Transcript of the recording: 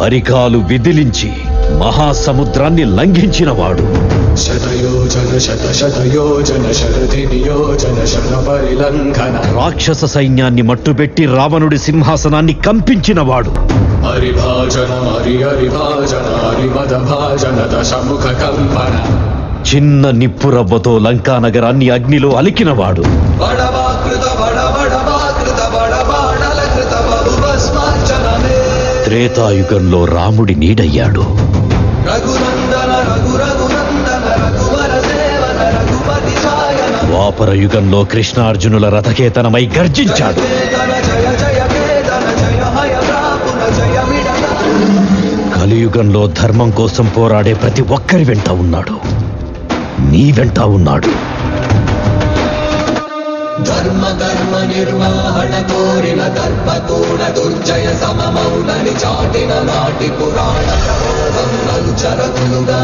అరికాలు విదిలించి మహాసముద్రాన్ని లంఘించినవాడు. రాక్షస సైన్యాన్ని మట్టుబెట్టి రావణుడి సింహాసనాన్ని కంపించినవాడు. చిన్న నిప్పురవ్వతో లంకా నగరాన్ని అగ్నిలో అలికినవాడు. త్రేతాయుగంలో రాముడి నీడయ్యాడు. ద్వాపర యుగంలో కృష్ణార్జునుల రథకేతనమై గర్జించాడు. కలియుగంలో ధర్మం కోసం పోరాడే ప్రతి ఒక్కరి వెంట ఉన్నాడు. నీ వెంట ఉన్నాడు. ధర్మ కర్మ నిర్వహణ కోరిన దర్పతోడ దుర్జయ సమమౌలని చాటిన నాటి పురాణ ప్రబోధం నలుచరకులుగా